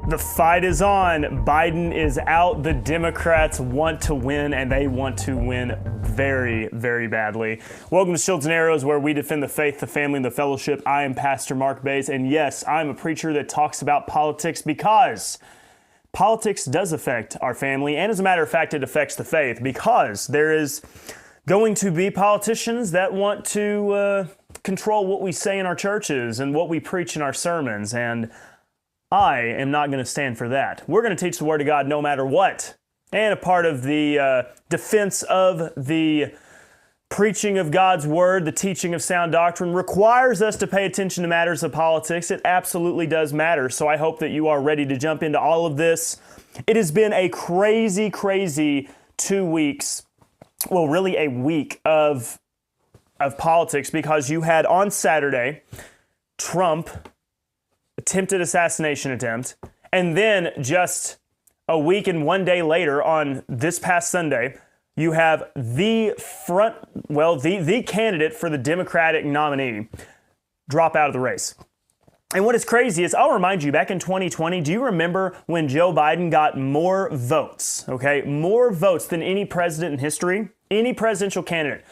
The fight is on. Biden is out. The Democrats want to win, and they want to win very, very badly. Welcome to Shields and Arrows, where we defend the faith, the family, and the fellowship. I am Pastor Mark Baze, and yes, I'm a preacher that talks about politics because politics does affect our family, and as a matter of fact, it affects the faith because there is going to be politicians that want to control what we say in our churches and what we preach in our sermons, and I am not going to stand for that. We're going to teach the Word of God no matter what. And a part of the defense of the preaching of God's Word, the teaching of sound doctrine, requires us to pay attention to matters of politics. It absolutely does matter. So I hope that you are ready to jump into all of this. It has been a crazy, crazy 2 weeks, well, really a week of politics, because you had on Saturday, Trump attempted assassination attempt, and then just a week and 1 day later, on this past Sunday, you have the candidate for the Democratic nominee drop out of the race. And what is crazy is, I'll remind you, back in 2020, do you remember when Joe Biden got more votes, more votes than any president in history, any presidential candidate,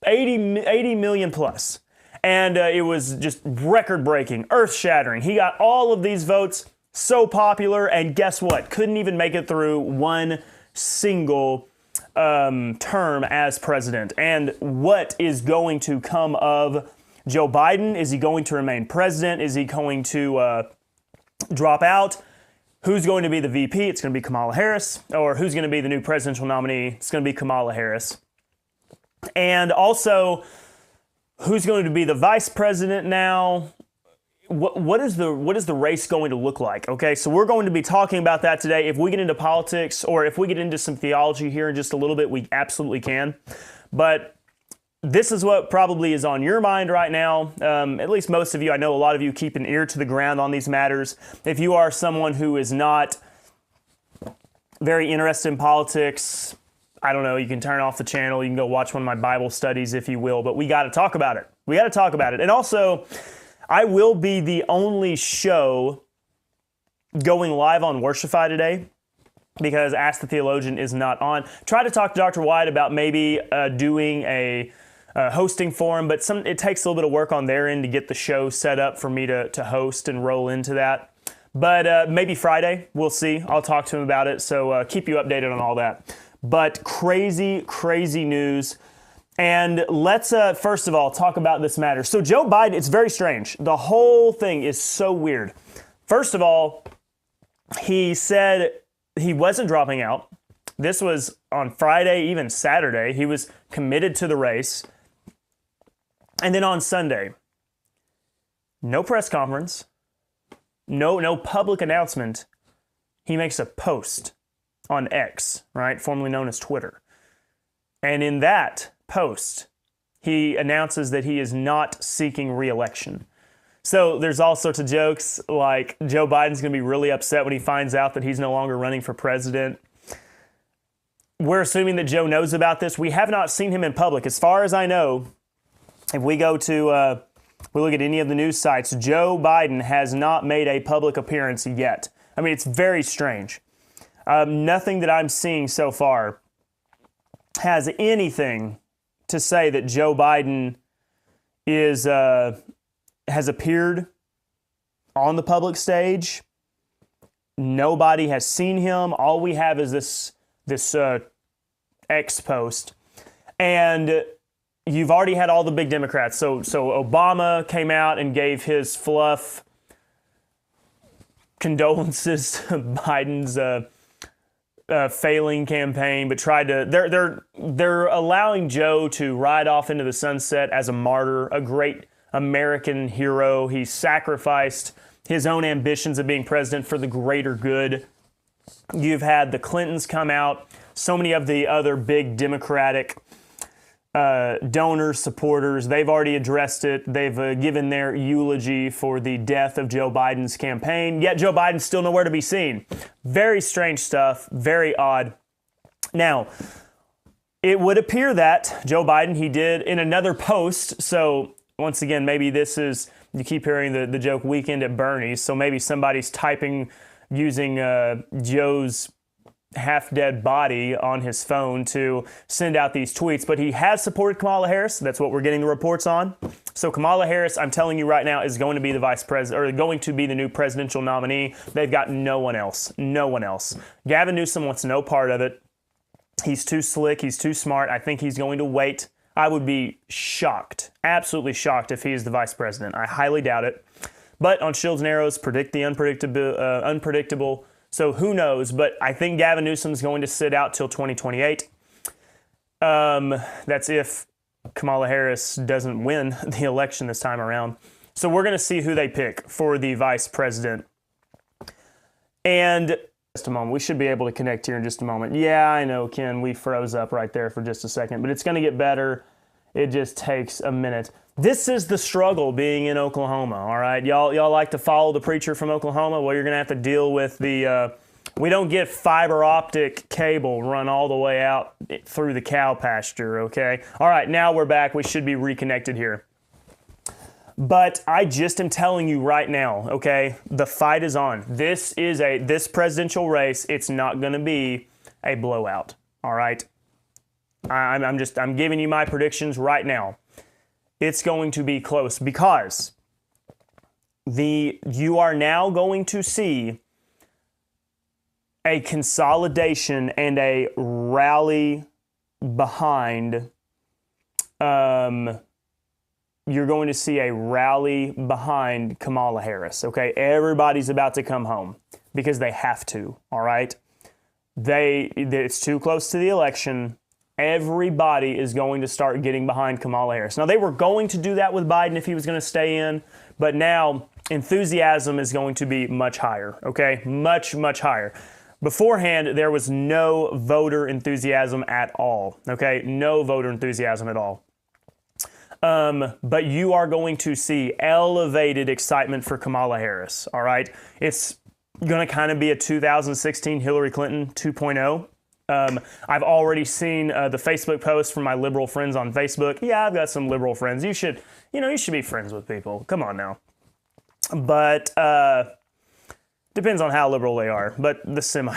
80 million plus. And it was just record-breaking, earth-shattering. He got all of these votes, so popular, and guess what? Couldn't even make it through one single term as president. And what is going to come of Joe Biden? Is he going to remain president? Is he going to drop out? Who's going to be the VP? It's going to be Kamala Harris. Or who's going to be the new presidential nominee? It's going to be Kamala Harris. And also, who's going to be the vice president now? What is the race going to look like? Okay, so we're going to be talking about that today. If we get into politics, or if we get into some theology here in just a little bit, we absolutely can. But this is what probably is on your mind right now. At least most of you. I know a lot of you keep an ear to the ground on these matters. If you are someone who is not very interested in politics, I don't know, you can turn off the channel. You can go watch one of my Bible studies, if you will. But we got to talk about it. We got to talk about it. And also, I will be the only show going live on Worshipify today, because Ask the Theologian is not on. Try to talk to Dr. White about maybe doing a hosting for him, but it takes a little bit of work on their end to get the show set up for me to host and roll into that. But maybe Friday, we'll see. I'll talk to him about it, so keep you updated on all that. But crazy, crazy news. And let's first of all talk about this matter. So Joe Biden, it's very strange. The whole thing is so weird. First of all, he said he wasn't dropping out. This was on Friday, even Saturday. He was committed to the race. And then on Sunday, no press conference, no public announcement. He makes a post on X, right, formerly known as Twitter. And in that post, he announces that he is not seeking re-election. So there's all sorts of jokes, like Joe Biden's going to be really upset when he finds out that he's no longer running for president. We're assuming that Joe knows about this. We have not seen him in public. As far as I know, if we go to, we look at any of the news sites, Joe Biden has not made a public appearance yet. I mean, it's very strange. Nothing that I'm seeing so far has anything to say that Joe Biden has appeared on the public stage. Nobody has seen him. All we have is this X post, and you've already had all the big Democrats. So Obama came out and gave his fluff condolences to Biden's failing campaign, but tried to. They're allowing Joe to ride off into the sunset as a martyr, a great American hero. He sacrificed his own ambitions of being president for the greater good. You've had the Clintons come out, so many of the other big Democratic donors, supporters, they've already addressed it. They've given their eulogy for the death of Joe Biden's campaign, yet Joe Biden's still nowhere to be seen. Very strange stuff, very odd. Now, it would appear that Joe Biden, he did in another post, so once again, maybe this is, you keep hearing the joke weekend at Bernie's, so maybe somebody's typing using Joe's half-dead body on his phone to send out these tweets, but he has supported Kamala Harris. That's what we're getting the reports on. So Kamala Harris, I'm telling you right now, is going to be the vice president, or going to be the new presidential nominee. They've got no one else. No one else. Gavin Newsom wants no part of it. He's too slick. He's too smart. I think he's going to wait. I would be shocked, absolutely shocked, if he is the vice president. I highly doubt it. But on Shields and Arrows, predict the unpredictable. So who knows? But I think Gavin Newsom's going to sit out till 2028. That's if Kamala Harris doesn't win the election this time around. So we're going to see who they pick for the vice president. And just a moment, we should be able to connect here in just a moment. Yeah, I know, Ken, we froze up right there for just a second, but it's going to get better. It just takes a minute. This is the struggle being in Oklahoma, all right? Y'all like to follow the preacher from Oklahoma? Well, you're going to have to deal with the, we don't get fiber optic cable run all the way out through the cow pasture, okay? All right, now we're back. We should be reconnected here. But I just am telling you right now, okay, the fight is on. This presidential race, it's not going to be a blowout, all right? I'm giving you my predictions right now. It's going to be close because you are now going to see a consolidation and a rally behind you're going to see a rally behind Kamala Harris, okay? Everybody's about to come home because they have to, all right? It's too close to the election. Everybody is going to start getting behind Kamala Harris. Now, they were going to do that with Biden if he was going to stay in, but now enthusiasm is going to be much higher, okay? Much, much higher. Beforehand, there was no voter enthusiasm at all, okay? No voter enthusiasm at all. But you are going to see elevated excitement for Kamala Harris, all right? It's going to kind of be a 2016 Hillary Clinton 2.0. I've already seen the Facebook post from my liberal friends on Facebook. Yeah, I've got some liberal friends. You should be friends with people. Come on now. But depends on how liberal they are. But the semi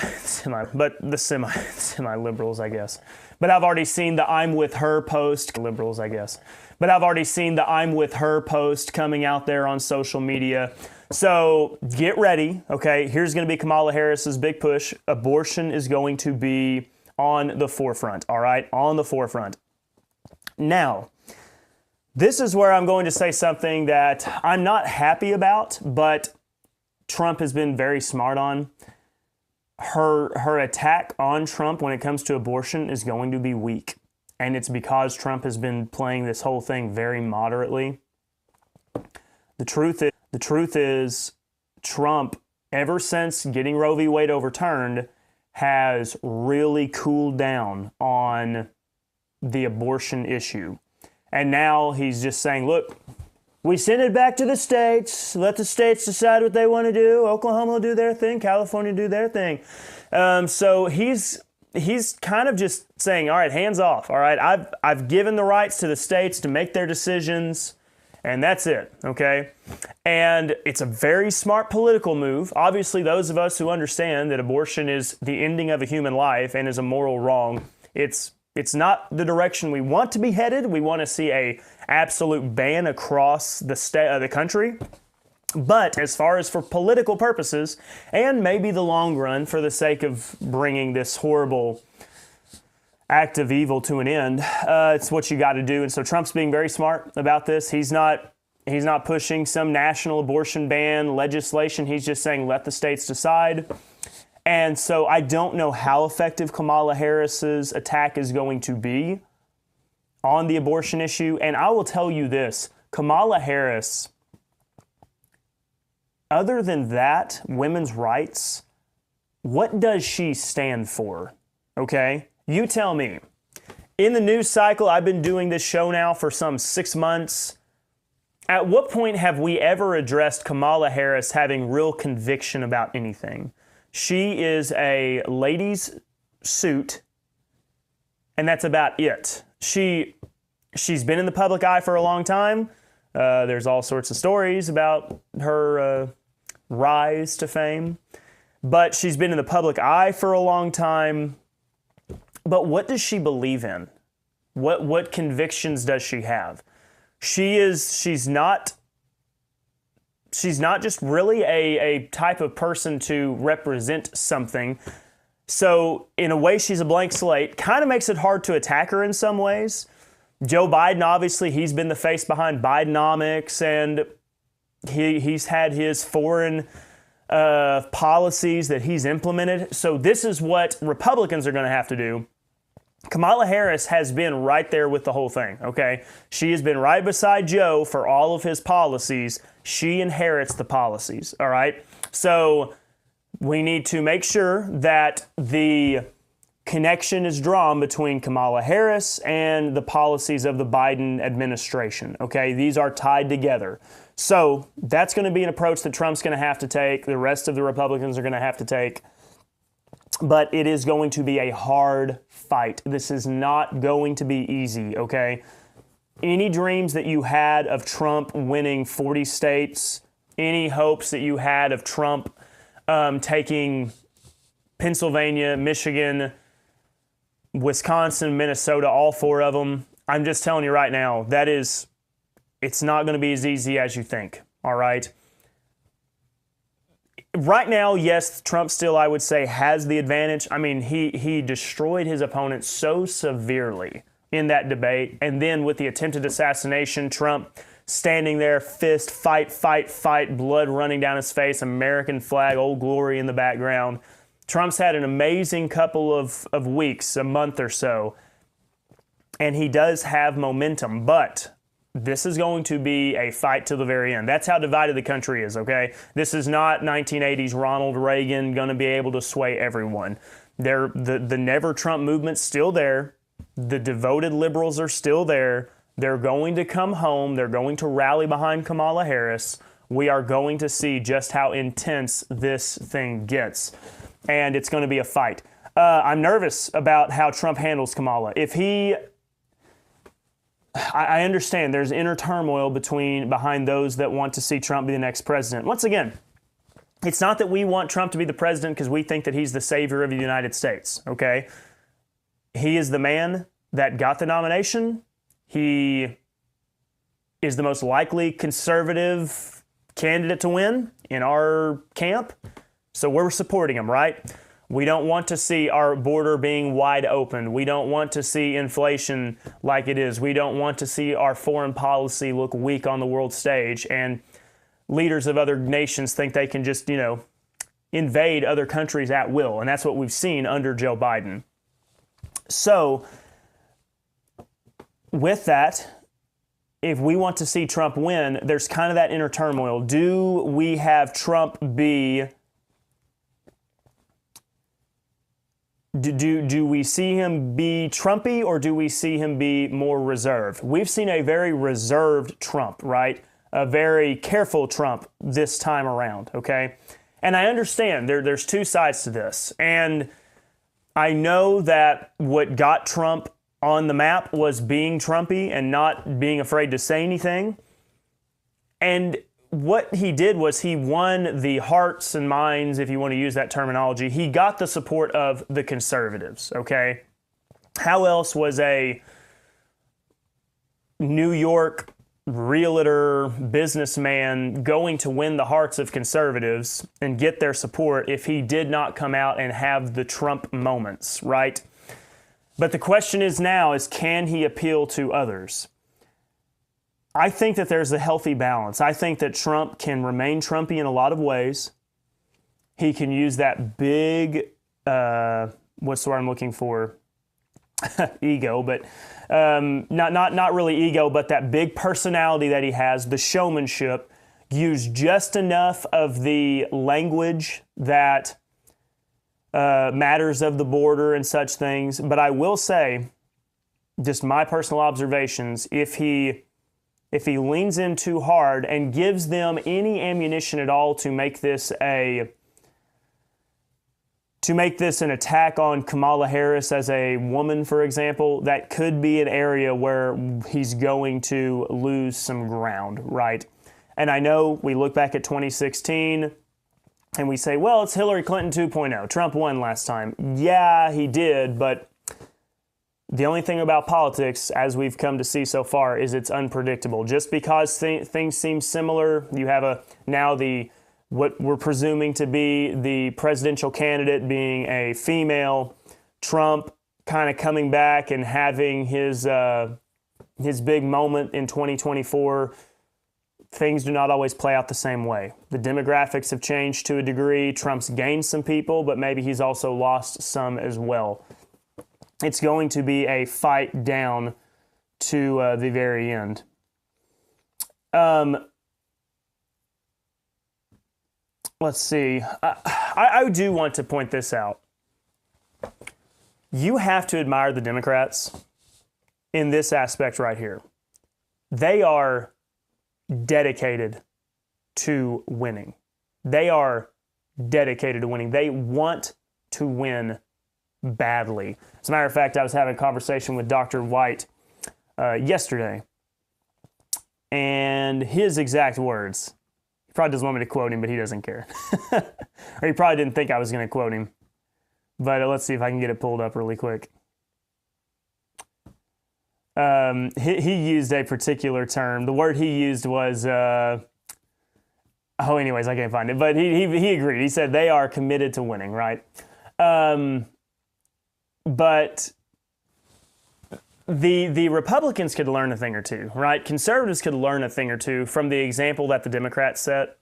liberals, I guess. But I've already seen the I'm with her post. Liberals, I guess. But I've already seen the I'm with her post coming out there on social media. So get ready, okay? Here's going to be Kamala Harris's big push. Abortion is going to be on the forefront, all right? On the forefront. Now, this is where I'm going to say something that I'm not happy about, but Trump has been very smart on. Her attack on Trump when it comes to abortion is going to be weak. And it's because Trump has been playing this whole thing very moderately. The truth is, Trump, ever since getting Roe v. Wade overturned, has really cooled down on the abortion issue. And now he's just saying, look, we send it back to the states. Let the states decide what they want to do. Oklahoma will do their thing. California will do their thing. So he's kind of just saying, all right, hands off. All right, I've given the rights to the states to make their decisions. And that's it, okay? And it's a very smart political move. Obviously, those of us who understand that abortion is the ending of a human life and is a moral wrong, it's not the direction we want to be headed. We want to see a absolute ban across the country. But as far as for political purposes, and maybe the long run for the sake of bringing this horrible act of evil to an end, it's what you got to do. And so Trump's being very smart about this. He's not pushing some national abortion ban legislation. He's just saying, let the states decide. And so I don't know how effective Kamala Harris's attack is going to be on the abortion issue. And I will tell you this, Kamala Harris, other than that, women's rights, what does she stand for? Okay? You tell me. In the news cycle, I've been doing this show now for some 6 months. At what point have we ever addressed Kamala Harris having real conviction about anything? She is a ladies' suit, and that's about it. She's been in the public eye for a long time. There's all sorts of stories about her rise to fame. but she's been in the public eye for a long time. But what does she believe in? What convictions does she have? She's not just really a type of person to represent something. So in a way, she's a blank slate. Kind of makes it hard to attack her in some ways. Joe Biden, obviously, he's been the face behind Bidenomics, and he's had his foreign policies that he's implemented. So this is what Republicans are going to have to do. Kamala Harris has been right there with the whole thing, okay? She has been right beside Joe for all of his policies. She inherits the policies, all right? So we need to make sure that the connection is drawn between Kamala Harris and the policies of the Biden administration, okay? These are tied together. So that's going to be an approach that Trump's going to have to take. The rest of the Republicans are going to have to take. But it is going to be a hard fight. This is not going to be easy, okay? Any dreams that you had of Trump winning 40 states, any hopes that you had of Trump taking Pennsylvania, Michigan, Wisconsin, Minnesota, all four of them, I'm just telling you right now, it's not going to be as easy as you think, all right? Right now, yes, Trump still, I would say, has the advantage. I mean, he destroyed his opponent so severely in that debate. And then with the attempted assassination, Trump standing there, fist, fight, blood running down his face, American flag, Old Glory in the background. Trump's had an amazing couple of weeks, a month or so. And he does have momentum, but this is going to be a fight to the very end. That's how divided the country is, okay? This is not 1980s Ronald Reagan going to be able to sway everyone. The Never Trump movement's still there. The devoted liberals are still there. They're going to come home. They're going to rally behind Kamala Harris. We are going to see just how intense this thing gets. And it's going to be a fight. I'm nervous about how Trump handles Kamala. I understand there's inner turmoil behind those that want to see Trump be the next president. Once again, it's not that we want Trump to be the president because we think that he's the savior of the United States, okay? He is the man that got the nomination. He is the most likely conservative candidate to win in our camp, so we're supporting him, right? We don't want to see our border being wide open. We don't want to see inflation like it is. We don't want to see our foreign policy look weak on the world stage and leaders of other nations think they can just, invade other countries at will. And that's what we've seen under Joe Biden. So with that, if we want to see Trump win, there's kind of that inner turmoil. Do we have Trump be... Do we see him be Trumpy or do we see him be more reserved? We've seen a very reserved Trump, right? A very careful Trump this time around, okay? And I understand there's two sides to this. And I know that what got Trump on the map was being Trumpy and not being afraid to say anything. And what he did was he won the hearts and minds, if you want to use that terminology. He got the support of the conservatives, okay? How else was a New York realtor, businessman going to win the hearts of conservatives and get their support if he did not come out and have the Trump moments, right? But the question is now is, can he appeal to others? I think that there's a healthy balance. I think that Trump can remain Trumpy in a lot of ways. He can use that big, what's the word I'm looking for? Ego, but not really ego, but that big personality that he has, the showmanship, use just enough of the language that matters of the border and such things. But I will say, just my personal observations, if he leans in too hard and gives them any ammunition at all to make this an attack on Kamala Harris as a woman, for example, that could be an area where he's going to lose some ground, right? And I know we look back at 2016, And we say, well, it's Hillary Clinton 2.0. Trump won last time. Yeah, he did, but the only thing about politics, as we've come to see so far, is it's unpredictable. Just because things seem similar, you have what we're presuming to be the presidential candidate being a female, Trump kind of coming back and having his big moment in 2024. Things do not always play out the same way. The demographics have changed to a degree. Trump's gained some people, but maybe he's also lost some as well. It's going to be a fight down to the very end. Let's see. I do want to point this out. You have to admire the Democrats in this aspect right here. They are dedicated to winning. They are dedicated to winning. They want to win badly. As a matter of fact, I was having a conversation with Dr. White yesterday, and his exact words, he probably doesn't want me to quote him, but he doesn't care. Or he probably didn't think I was going to quote him. But let's see if I can get it pulled up really quick. He used a particular term. The word he used was, anyways, I can't find it. But he agreed. He said they are committed to winning, right? But the Republicans could learn a thing or two, right? Conservatives could learn a thing or two from the example that the Democrats set.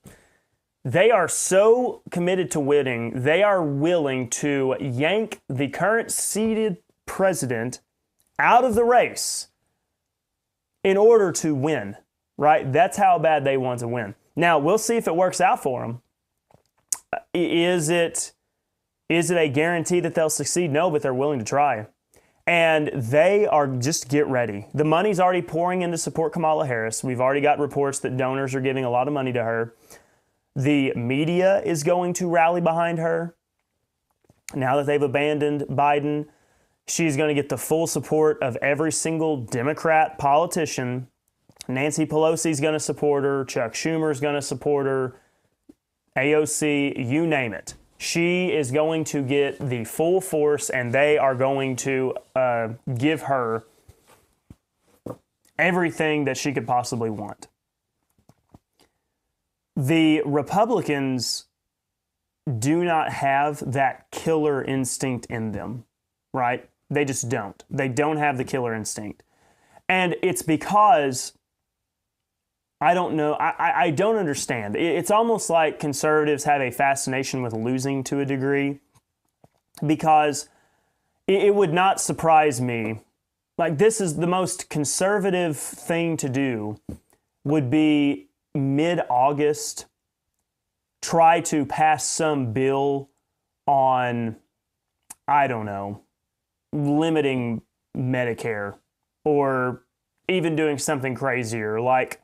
They are so committed to winning, they are willing to yank the current seated president out of the race in order to win, right? That's how bad they want to win. Now, we'll see if it works out for them. Is it a guarantee that they'll succeed? No, but they're willing to try. And they are, just get ready. The money's already pouring in to support Kamala Harris. We've already got reports that donors are giving a lot of money to her. The media is going to rally behind her. Now that they've abandoned Biden, she's going to get the full support of every single Democrat politician. Nancy Pelosi's going to support her. Chuck Schumer's going to support her. AOC, you name it. She is going to get the full force, and they are going to give her everything that she could possibly want. The Republicans do not have that killer instinct in them, right? They just don't. They don't have the killer instinct. And it's because, I don't know, I don't understand. It's almost like conservatives have a fascination with losing to a degree, because it would not surprise me. Like, this is the most conservative thing to do would be mid-August, try to pass some bill on, I don't know, limiting Medicare, or even doing something crazier like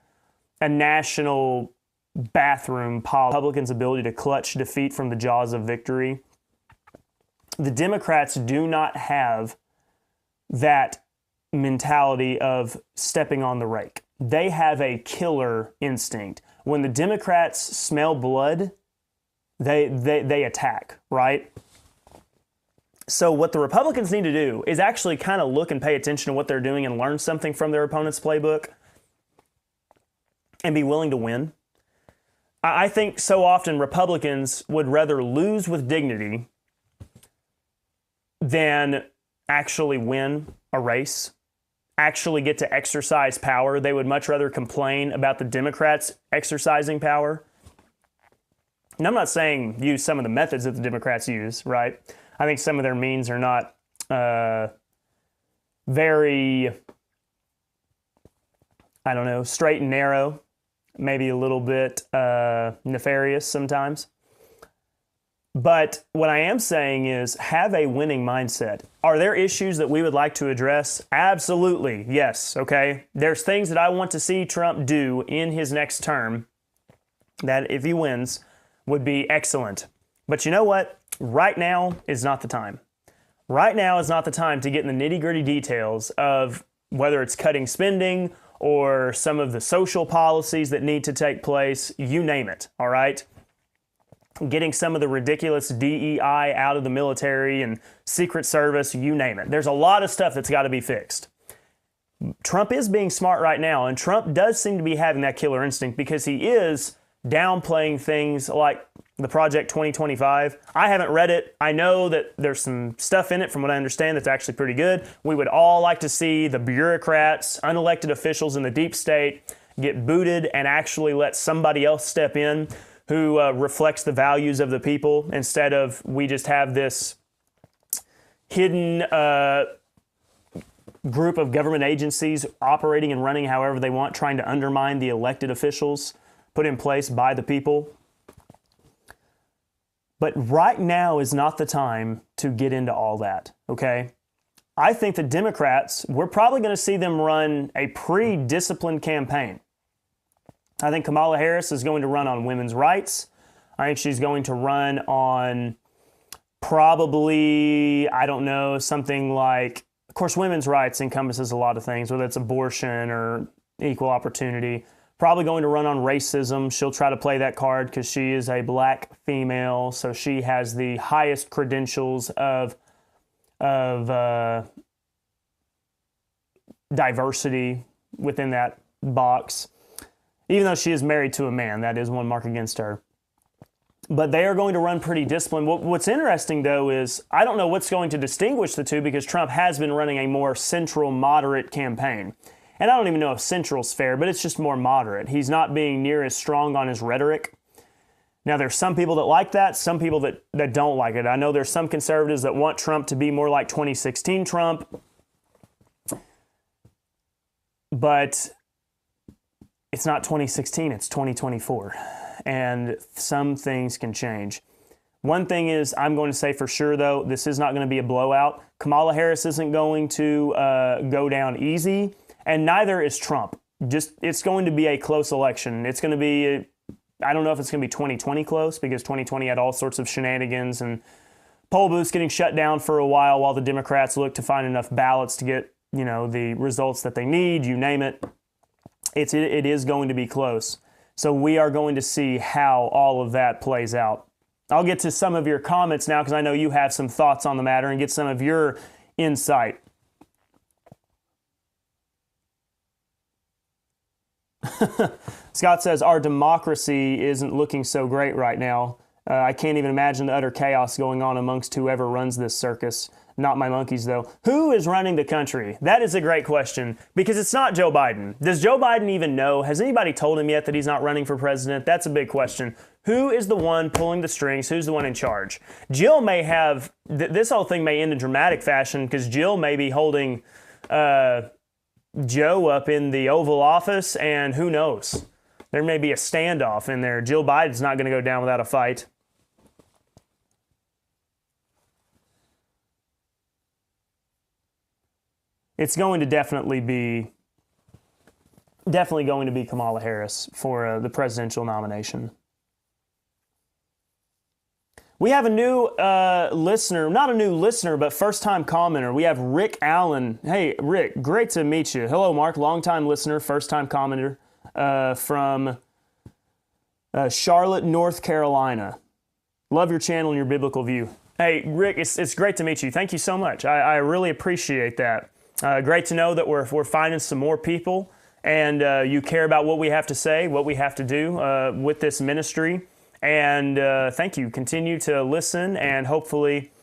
a national bathroom policy. Republicans' ability to clutch defeat from the jaws of victory. The Democrats do not have that mentality of stepping on the rake. They have a killer instinct. When the Democrats smell blood, they attack, right? So what the Republicans need to do is actually kind of look and pay attention to what they're doing and learn something from their opponent's playbook and be willing to win. I think so often Republicans would rather lose with dignity than actually win a race, actually get to exercise power. They would much rather complain about the Democrats exercising power. And I'm not saying use some of the methods that the Democrats use, right? I think some of their means are not very, straight and narrow, maybe a little bit nefarious sometimes. But what I am saying is have a winning mindset. Are there issues that we would like to address? Absolutely, yes, okay? There's things that I want to see Trump do in his next term that, if he wins, would be excellent. But you know what? Right now is not the time. Right now is not the time to get in the nitty-gritty details of whether it's cutting spending or some of the social policies that need to take place, you name it, all right? getting some of the ridiculous DEI out of the military and Secret Service, you name it. There's a lot of stuff that's got to be fixed. Trump is being smart right now, and Trump does seem to be having that killer instinct because he is downplaying things like the Project 2025. I haven't read it. I know that there's some stuff in it, from what I understand, that's actually pretty good. We would all like to see the bureaucrats, unelected officials in the deep state get booted and actually let somebody else step in who reflects the values of the people, instead of we just have this hidden group of government agencies operating and running however they want, trying to undermine the elected officials put in place by the people. But right now is not the time to get into all that, okay? I think the Democrats, we're probably going to see them run a pretty disciplined campaign. I think Kamala Harris is going to run on women's rights. I think she's going to run on probably, I don't know, something like, of course, women's rights encompasses a lot of things, whether it's abortion or equal opportunity. Probably going to run on racism. She'll try to play that card because she is a black female, so she has the highest credentials of diversity within that box. Even though she is married to a man, that is one mark against her. But they are going to run pretty disciplined. What's interesting, though, is I don't know what's going to distinguish the two, because Trump has been running a more central, moderate campaign. And I don't even know if central's fair, but it's just more moderate. He's not being near as strong on his rhetoric. Now, there's some people that like that, some people that don't like it. I know there's some conservatives that want Trump to be more like 2016 Trump. But it's not 2016, it's 2024. And some things can change. One thing is, I'm going to say for sure, though, this is not going to be a blowout. Kamala Harris isn't going to go down easy, and neither is Trump. It's going to be a close election. It's going to be, I don't know if it's going to be 2020 close, because 2020 had all sorts of shenanigans and poll booths getting shut down for a while the Democrats look to find enough ballots to get, the results that they need, you name it. It is going to be close. So we are going to see how all of that plays out. I'll get to some of your comments now, because I know you have some thoughts on the matter, and get some of your insight. Scott says, our democracy isn't looking so great right now. I can't even imagine the utter chaos going on amongst whoever runs this circus. Not my monkeys, though. Who is running the country? That is a great question, because it's not Joe Biden. Does Joe Biden even know? Has anybody told him yet that he's not running for president? That's a big question. Who is the one pulling the strings? Who's the one in charge? Jill may have, this whole thing may end in dramatic fashion, because Jill may be holding Joe up in the Oval Office, and who knows? There may be a standoff in there. Jill Biden's not going to go down without a fight. It's going to definitely going to be Kamala Harris for the presidential nomination. We have a new listener, not a new listener, but first-time commenter. We have Rick Allen. Hey, Rick, great to meet you. Hello, Mark, long-time listener, first-time commenter from Charlotte, North Carolina. Love your channel and your biblical view. Hey, Rick, it's great to meet you. Thank you so much. I really appreciate that. Great to know that we're finding some more people, and you care about what we have to say, what we have to do with this ministry. And thank you. Continue to listen, and hopefully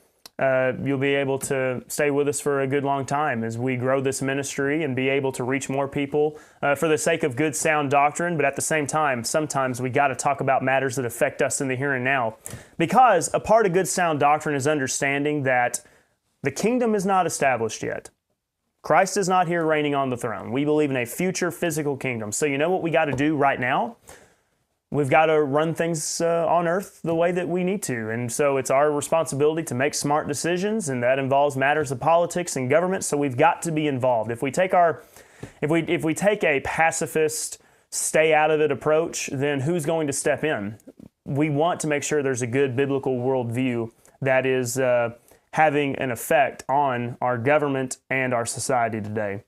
you'll be able to stay with us for a good long time as we grow this ministry and be able to reach more people for the sake of good, sound doctrine. But at the same time, sometimes we got to talk about matters that affect us in the here and now, because a part of good, sound doctrine is understanding that the kingdom is not established yet. Christ is not here reigning on the throne. We believe in a future physical kingdom. So you know what we got to do right now? We've got to run things on earth the way that we need to. And so it's our responsibility to make smart decisions, and that involves matters of politics and government. So we've got to be involved. If we take a pacifist, stay out of it approach, then who's going to step in? We want to make sure there's a good biblical worldview that is having an effect on our government and our society today.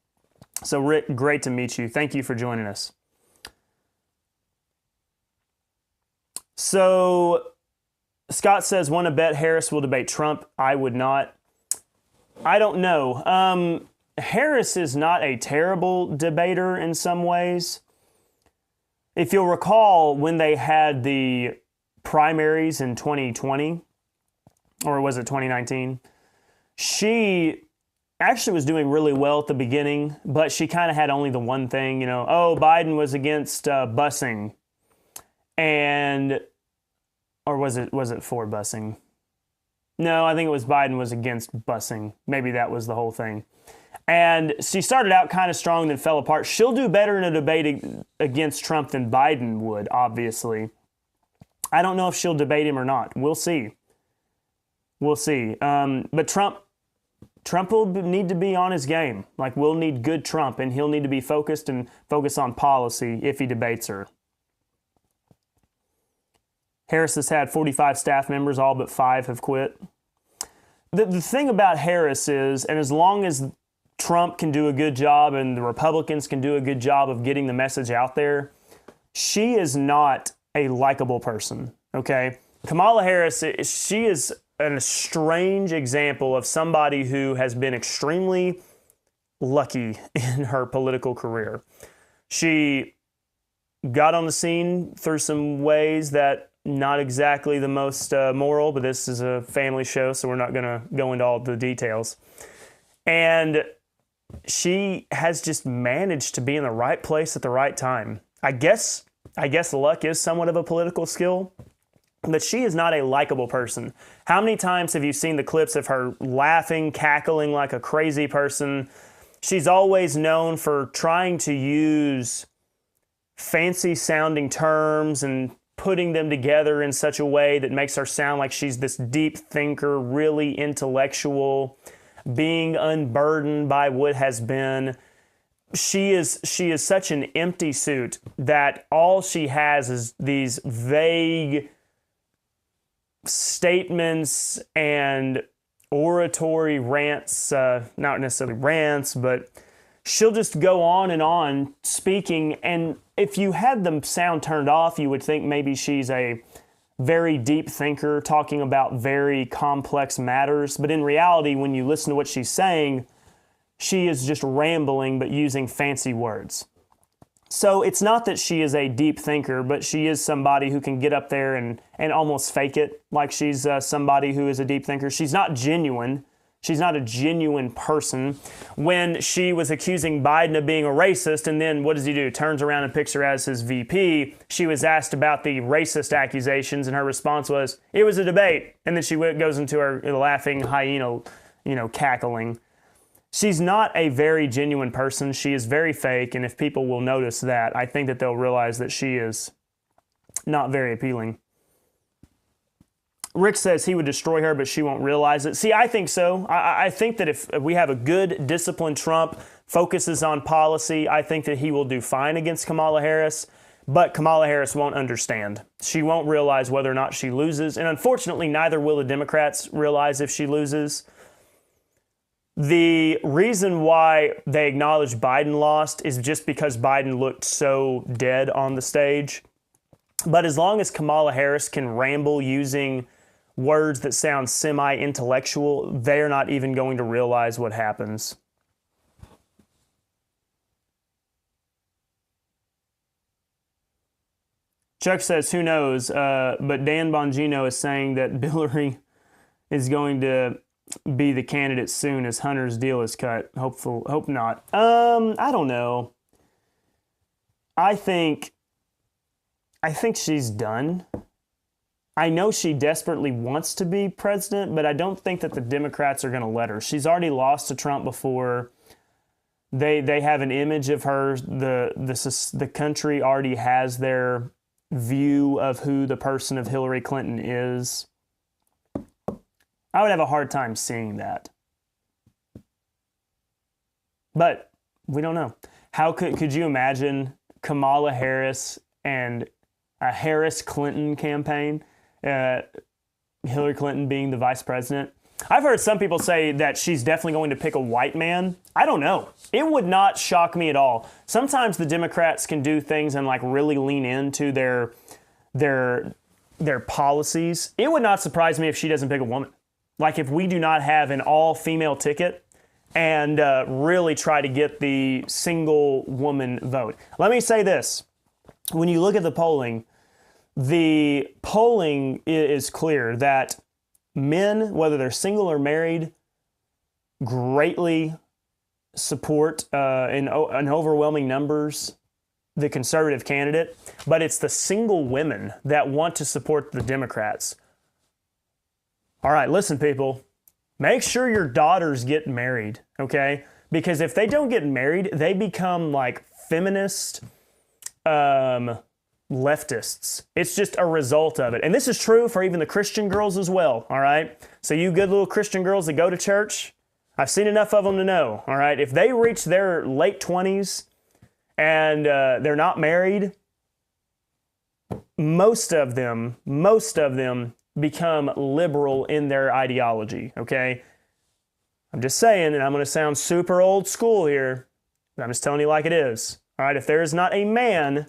So Rick, great to meet you. Thank you for joining us. So Scott says, want to bet Harris will debate Trump? I would not. I don't know. Harris is not a terrible debater in some ways. If you'll recall, when they had the primaries in 2020, or was it 2019, she actually was doing really well at the beginning, but she kind of had only the one thing, Biden was against busing, or was it for busing? No, I think it was Biden was against busing. Maybe that was the whole thing. And she started out kind of strong, then fell apart. She'll do better in a debate against Trump than Biden would, obviously. I don't know if she'll debate him or not. We'll see. We'll see. But Trump will need to be on his game. Like, we'll need good Trump, and he'll need to be focused and focus on policy if he debates her. Harris has had 45 staff members, all but 5 have quit. The thing about Harris is, and as long as Trump can do a good job and the Republicans can do a good job of getting the message out there, she is not a likable person, okay? Kamala Harris, she is a strange example of somebody who has been extremely lucky in her political career. She got on the scene through some ways that not exactly the most moral, but this is a family show, so we're not going to go into all the details. And she has just managed to be in the right place at the right time. I guess luck is somewhat of a political skill, but she is not a likable person. How many times have you seen the clips of her laughing, cackling like a crazy person? She's always known for trying to use fancy sounding terms and putting them together in such a way that makes her sound like she's this deep thinker, really intellectual, being unburdened by what has been. She is such an empty suit that all she has is these vague statements and oratory rants, not necessarily rants, but she'll just go on speaking, and if you had the sound turned off, you would think maybe she's a very deep thinker talking about very complex matters. But in reality, when you listen to what she's saying, she is just rambling but using fancy words. So it's not that she is a deep thinker, but she is somebody who can get up there and almost fake it like she's somebody who is a deep thinker. She's not genuine. She's not a genuine person. When she was accusing Biden of being a racist, and then what does he do? Turns around and picks her as his VP. She was asked about the racist accusations, and her response was, "It was a debate." And then she goes into her laughing hyena, cackling. She's not a very genuine person. She is very fake, and if people will notice that, I think that they'll realize that she is not very appealing. Rick says he would destroy her, but she won't realize it. See, I think so. I think that if we have a good, disciplined Trump, focuses on policy, I think that he will do fine against Kamala Harris, but Kamala Harris won't understand. She won't realize whether or not she loses, and unfortunately, neither will the Democrats realize if she loses. The reason why they acknowledge Biden lost is just because Biden looked so dead on the stage. But as long as Kamala Harris can ramble using words that sound semi-intellectual, they're not even going to realize what happens. Chuck says, who knows? But Dan Bongino is saying that Hillary is going to be the candidate soon as Hunter's deal is cut. Hope not. I don't know. I think she's done. I know she desperately wants to be president, but I don't think that the Democrats are going to let her. She's already lost to Trump before. They have an image of her. The country already has their view of who the person of Hillary Clinton is. I would have a hard time seeing that. But we don't know. How could you imagine Kamala Harris and a Harris-Clinton campaign? Hillary Clinton being the vice president. I've heard some people say that she's definitely going to pick a white man. I don't know. It would not shock me at all. Sometimes the Democrats can do things and really lean into their their policies, it would not surprise me if she doesn't pick a woman. Like if we do not have an all-female ticket and really try to get the single woman vote. Let me say this. When you look at the polling is clear that men, whether they're single or married, greatly support in overwhelming numbers the conservative candidate, but it's the single women that want to support the Democrats. All right, listen, people, make sure your daughters get married, okay? Because if they don't get married, they become like feminist leftists. It's just a result of it. And this is true for even the Christian girls as well, all right? So you good little Christian girls that go to church, I've seen enough of them to know, all right? If they reach their late 20s and they're not married, most of them become liberal in their ideology, okay? I'm just saying, and I'm going to sound super old school here, but I'm just telling you like it is. All right, if there is not a man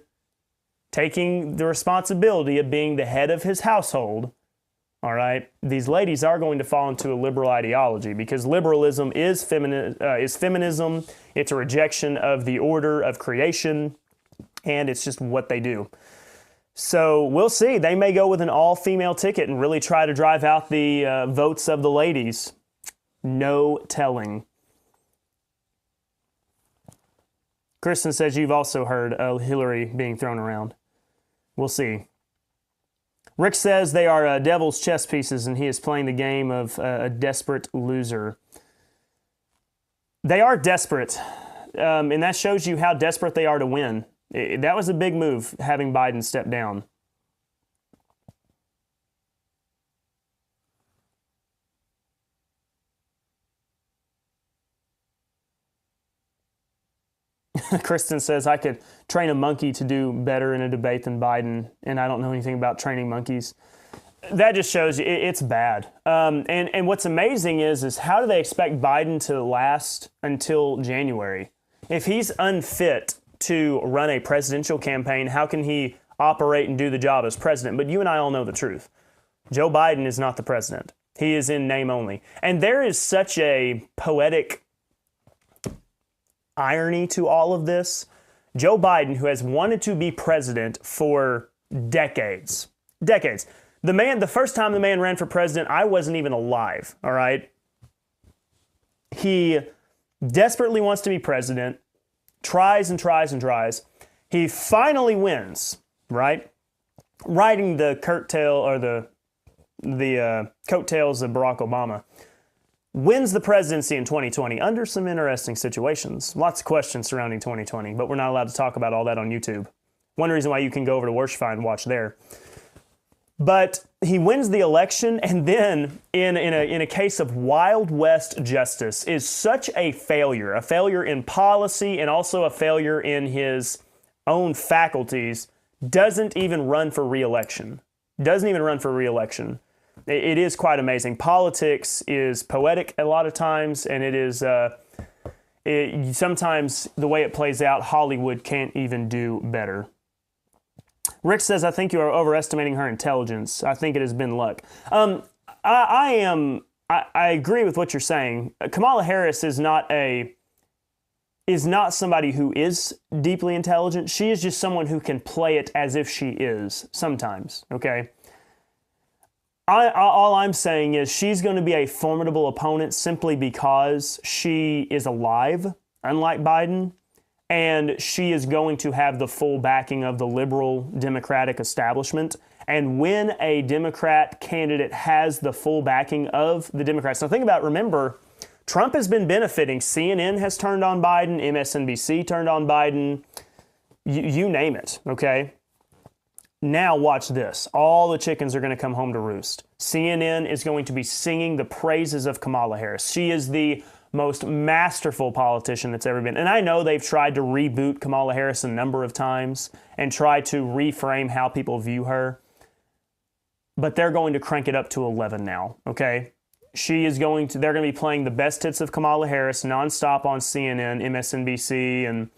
taking the responsibility of being the head of his household, all right, these ladies are going to fall into a liberal ideology because liberalism is feminism. It's a rejection of the order of creation, and it's just what they do. So we'll see. They may go with an all-female ticket and really try to drive out the votes of the ladies. No telling. Kristen says you've also heard Hillary being thrown around. We'll see. Rick says they are devil's chess pieces and he is playing the game of a desperate loser. They are desperate, and that shows you how desperate they are to win. That was a big move, having Biden step down. Kristen says, I could train a monkey to do better in a debate than Biden, and I don't know anything about training monkeys. That just shows you it's bad. And what's amazing is how do they expect Biden to last until January? If he's unfit to run a presidential campaign, how can he operate and do the job as president? But you and I all know the truth. Joe Biden is not the president. He is in name only. And there is such a poetic irony to all of this. Joe Biden, who has wanted to be president for decades. The first time the man ran for president, I wasn't even alive, all right? He desperately wants to be president, tries and tries and tries. He finally wins, right? Riding the coattails of Barack Obama. Wins the presidency in 2020 under some interesting situations. Lots of questions surrounding 2020, but we're not allowed to talk about all that on YouTube. One reason why you can go over to Worshify and watch there. But he wins the election, and then in a case of Wild West justice is such a failure in policy and also a failure in his own faculties, doesn't even run for re-election. It is quite amazing. Politics is poetic a lot of times, and it is sometimes the way it plays out, Hollywood can't even do better. Rick says, I think you are overestimating her intelligence. I think it has been luck. I agree with what you're saying. Kamala Harris is not somebody who is deeply intelligent. She is just someone who can play it as if she is sometimes, okay? All I'm saying is she's going to be a formidable opponent simply because she is alive, unlike Biden, and she is going to have the full backing of the liberal Democratic establishment. And when a Democrat candidate has the full backing of the Democrats, now remember, Trump has been benefiting. CNN has turned on Biden, MSNBC turned on Biden, you name it, okay? Now watch this. All the chickens are going to come home to roost. CNN is going to be singing the praises of Kamala Harris. She is the most masterful politician that's ever been. And I know they've tried to reboot Kamala Harris a number of times and tried to reframe how people view her. But they're going to crank it up to 11 now, okay? They're going to be playing the best hits of Kamala Harris nonstop on CNN, MSNBC, and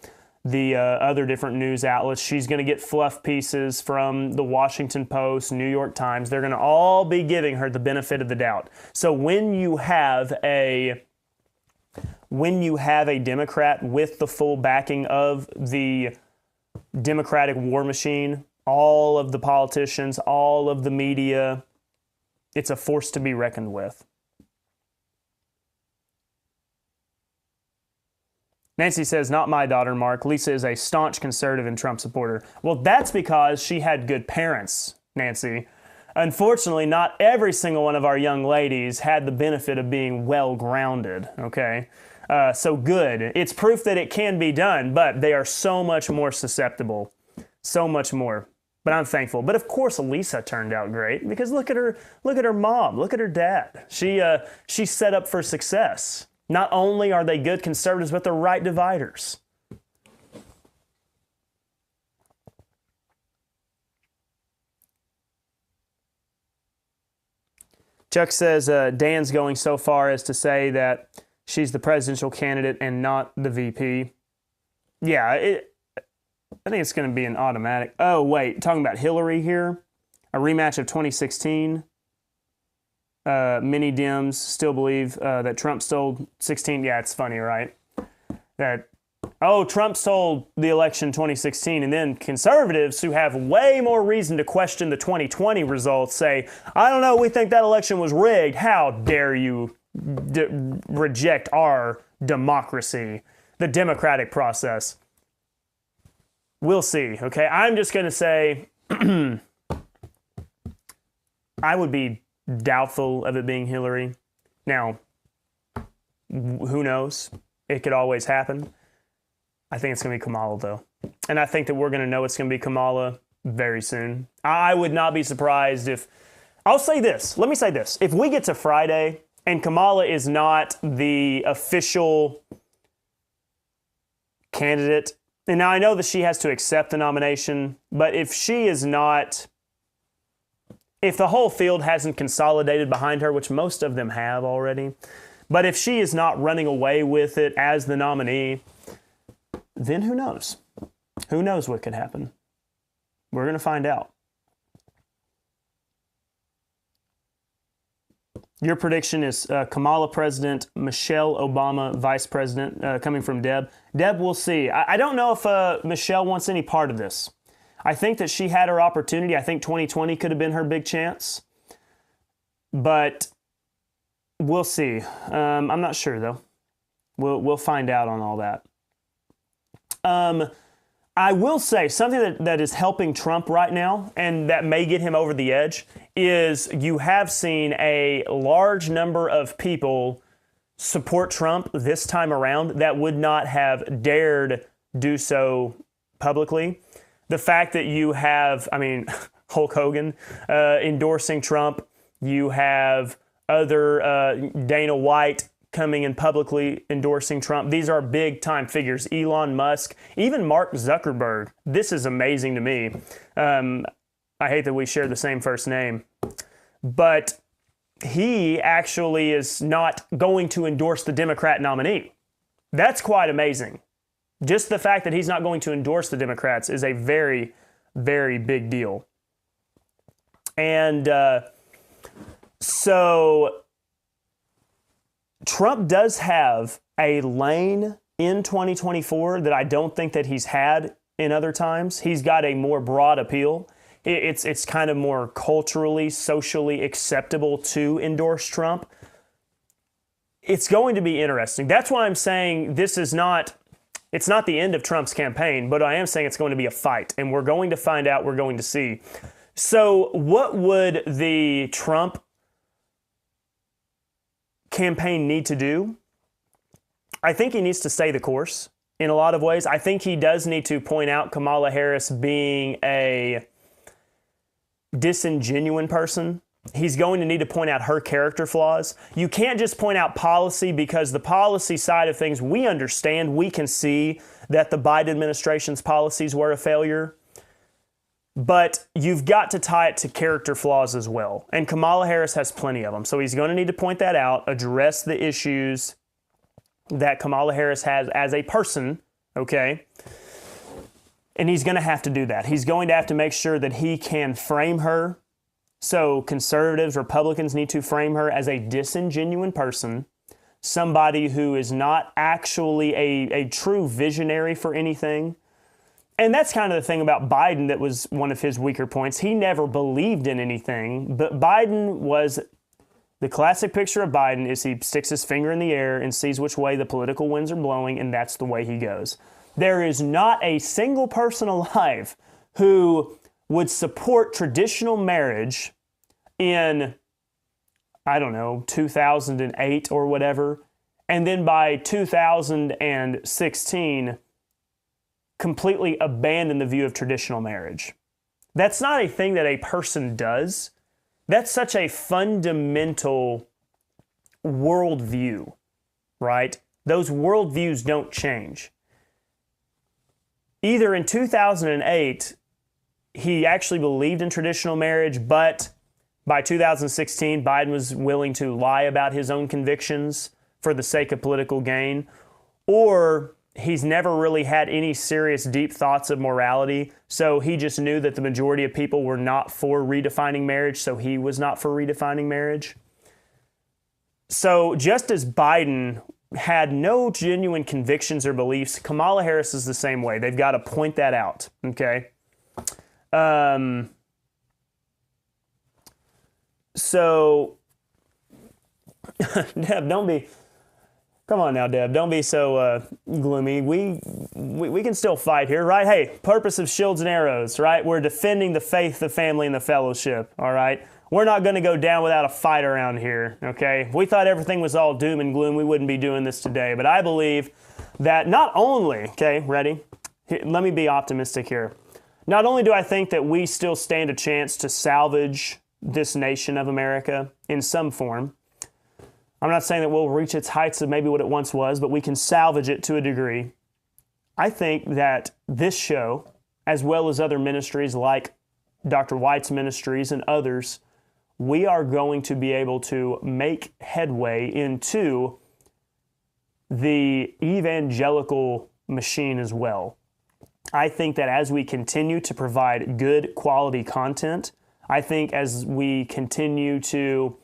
the other different news outlets. She's going to get fluff pieces from the Washington Post, New York Times. They're going to all be giving her the benefit of the doubt. So when you have a Democrat with the full backing of the Democratic war machine, all of the politicians, all of the media, it's a force to be reckoned with. Nancy says, not my daughter, Mark. Lisa is a staunch conservative and Trump supporter. Well, that's because she had good parents, Nancy. Unfortunately, not every single one of our young ladies had the benefit of being well-grounded, okay? So good. It's proof that it can be done, but they are so much more susceptible. So much more. But I'm thankful. But of course, Lisa turned out great because look at her mom, look at her dad. She's set up for success. Not only are they good conservatives, but they're right dividers. Chuck says Dan's going so far as to say that she's the presidential candidate and not the VP. Yeah, I think it's going to be an automatic. Oh, wait, talking about Hillary here. A rematch of 2016. Many Dems still believe that Trump stole 16. Yeah, it's funny, right? Trump stole the election 2016, and then conservatives who have way more reason to question the 2020 results say, I don't know, we think that election was rigged. How dare you reject our democracy, the democratic process? We'll see, okay? I'm just going to say I would be doubtful of it being Hillary. Now, who knows? It could always happen. I think it's going to be Kamala, though. And I think that we're going to know it's going to be Kamala very soon. I would not be surprised if... I'll say this. Let me say this. If we get to Friday and Kamala is not the official candidate, and now I know that she has to accept the nomination, but if she is not... If the whole field hasn't consolidated behind her, which most of them have already, but if she is not running away with it as the nominee, then who knows? Who knows what could happen? We're going to find out. Your prediction is Kamala president, Michelle Obama vice president, coming from Deb. Deb, we'll see. I don't know if Michelle wants any part of this. I think that she had her opportunity. I think 2020 could have been her big chance. But we'll see. I'm not sure, though. We'll find out on all that. I will say something that is helping Trump right now, and that may get him over the edge, is you have seen a large number of people support Trump this time around that would not have dared do so publicly. The fact that you have, Hulk Hogan endorsing Trump, you have other Dana White coming and publicly endorsing Trump. These are big time figures. Elon Musk, even Mark Zuckerberg. This is amazing to me. I hate that we share the same first name, but he actually is not going to endorse the Democrat nominee. That's quite amazing. Just the fact that he's not going to endorse the Democrats is a very, very big deal. And so Trump does have a lane in 2024 that I don't think that he's had in other times. He's got a more broad appeal. It's kind of more culturally, socially acceptable to endorse Trump. It's going to be interesting. That's why I'm saying this is not... It's not the end of Trump's campaign, but I am saying it's going to be a fight, and we're going to find out, we're going to see. So what would the Trump campaign need to do? I think he needs to stay the course in a lot of ways. I think he does need to point out Kamala Harris being a disingenuous person. He's going to need to point out her character flaws. You can't just point out policy, because the policy side of things, we understand, we can see that the Biden administration's policies were a failure. But you've got to tie it to character flaws as well. And Kamala Harris has plenty of them. So he's going to need to point that out, address the issues that Kamala Harris has as a person, okay? And he's going to have to do that. He's going to have to make sure that he can frame her. So conservatives, Republicans need to frame her as a disingenuous person, somebody who is not actually a true visionary for anything. And that's kind of the thing about Biden that was one of his weaker points. He never believed in anything, but Biden was, the classic picture of Biden is he sticks his finger in the air and sees which way the political winds are blowing, and that's the way he goes. There is not a single person alive who would support traditional marriage in, I don't know, 2008 or whatever, and then by 2016 completely abandon the view of traditional marriage. That's not a thing that a person does. That's such a fundamental worldview, right? Those worldviews don't change. Either in 2008, he actually believed in traditional marriage, but by 2016, Biden was willing to lie about his own convictions for the sake of political gain, or he's never really had any serious deep thoughts of morality, so he just knew that the majority of people were not for redefining marriage, so he was not for redefining marriage. So just as Biden had no genuine convictions or beliefs, Kamala Harris is the same way. They've got to point that out, okay? So, Deb, come on now, Deb, don't be so gloomy. We can still fight here, right? Hey, purpose of shields and arrows, right? We're defending the faith, the family, and the fellowship, all right? We're not going to go down without a fight around here, okay? If we thought everything was all doom and gloom, we wouldn't be doing this today. But I believe that not only, okay, ready? Let me be optimistic here. Not only do I think that we still stand a chance to salvage this nation of America in some form. I'm not saying that we'll reach its heights of maybe what it once was, but we can salvage it to a degree. I think that this show, as well as other ministries like Dr. White's ministries and others, we are going to be able to make headway into the evangelical machine as well. I think that as we continue to provide good quality content, I think as we continue to